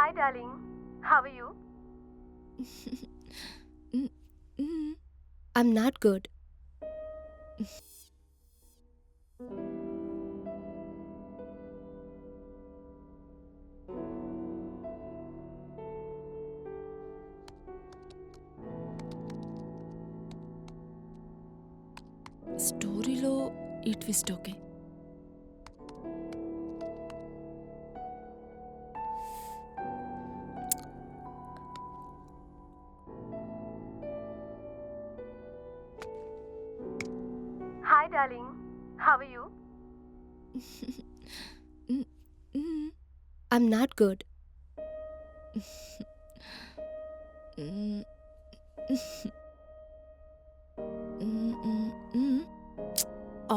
Hi, darling. How are you? I'm not good. స్టోరీలో ఈ twist okay. Hi, darling. How are you? I'm not good.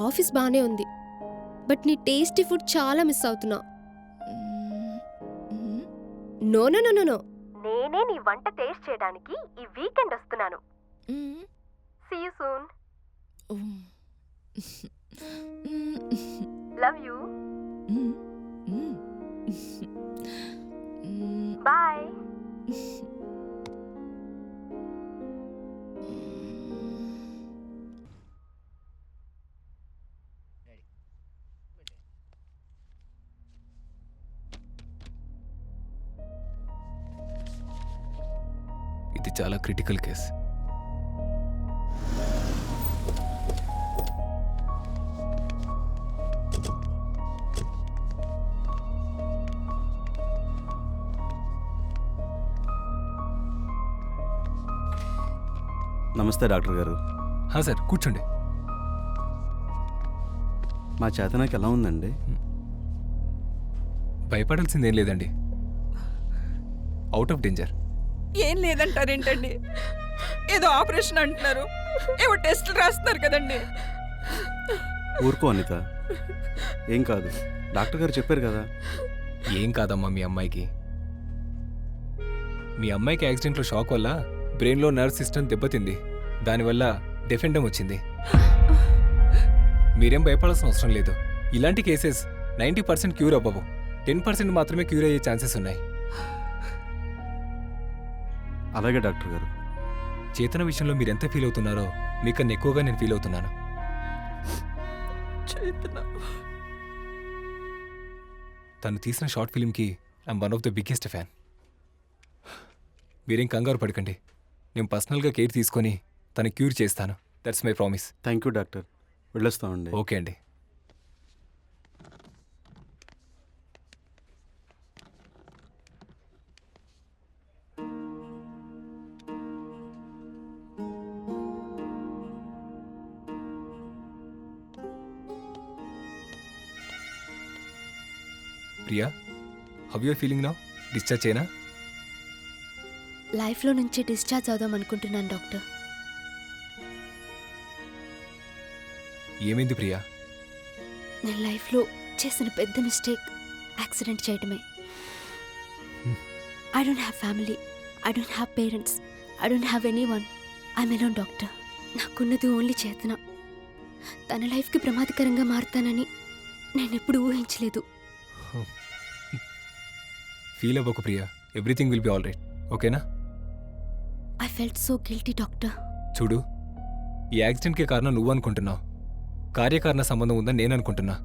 Office బానే ఉంది, but నీ tasty food చాలా miss అవుతున్నా. No no no no no. నేనే నీ వంట టేస్ట్ చేయడానికి ఈ వీకెండ్ వస్తున్నాను. See you soon. Love you. Bye. ఇది చాలా క్రిటికల్ కేస్. నమస్తే డాక్టర్ గారు. సార్ కూర్చోండి. మా చేతనకి ఎలా ఉందండి? భయపడాల్సిందేం లేదండి. Out of danger. ఏం లేదంటారేంటండి? ఏదో ఆపరేషన్ అంటున్నారు, ఏవో టెస్టులు రాస్తున్నారు కదండి. ఊరుకో అనిత, ఏం కాదు. డాక్టర్ గారు చెప్పారు కదా. ఏం కాదమ్మా మీ అమ్మాయికి. మీ అమ్మాయికి యాక్సిడెంట్లో షాక్ వల్ల బ్రెయిన్లో నర్వ్ సిస్టమ్ దెబ్బతింది. దానివల్ల డెఫెండమ్ వచ్చింది. మీరేం భయపడాల్సిన అవసరం లేదు. ఇలాంటి కేసెస్ 90% క్యూర్ అవ్వవు. 10% మాత్రమే క్యూర్ అయ్యే ఛాన్సెస్ ఉన్నాయి. అలాగే డాక్టర్ గారు. చేతన విషయంలో మీరు ఎంత ఫీల్ అవుతున్నారో మీకన్నా ఎక్కువగా నేను ఫీల్ అవుతున్నాను. తను తీసిన షార్ట్ ఫిల్మ్కి I'm one of the biggest fan. మీరేం కంగారు పడకండి. నేను పర్సనల్గా కేర్ తీసుకొని తను క్యూర్ చేస్తాను. That's my promise. Thank you doctor. వెళ్ళొస్తామండి. ఓకే అండి. Priya, how you are feeling now? Discharge చేయనా? లైఫ్లో నుంచి డిశ్చార్జ్ అవుదాం అనుకుంటున్నాను డాక్టర్. ఏమైంది ప్రియా? నేను లైఫ్లో చేసిన పెద్ద మిస్టేక్ యాక్సిడెంట్ చేయటమే. I don't have family, I don't have parents, I don't have any one. I'm alone doctor. నాకున్నది ఓన్లీ చేతన. తన లైఫ్కి ప్రమాదకరంగా మారుతానని నేను ఎప్పుడు ఊహించలేదు. ఫీల్ అవ్వకు Priya, everything will be all right. ఓకేనా? I felt so guilty doctor. చూడు, ఈ యాక్సిడెంట్కి కారణం నువ్వు అనుకుంటున్నావు. కార్యకారణ సంబంధం ఉందని నేను అనుకుంటున్నా.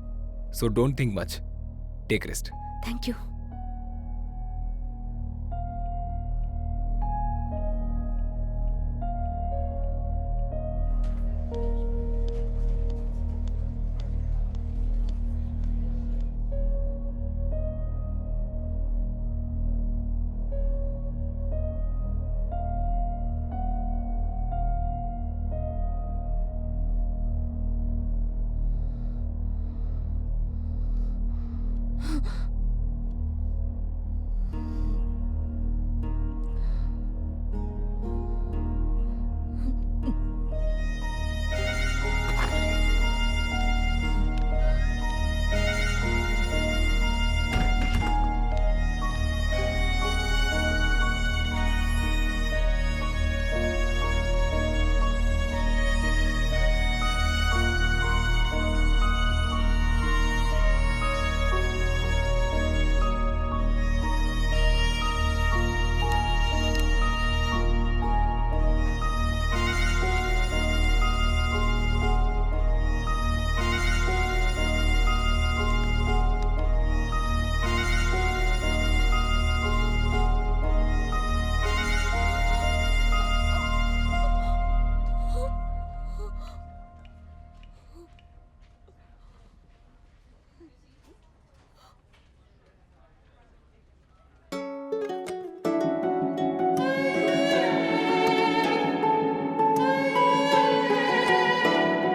So don't think much. Take rest. Thank you.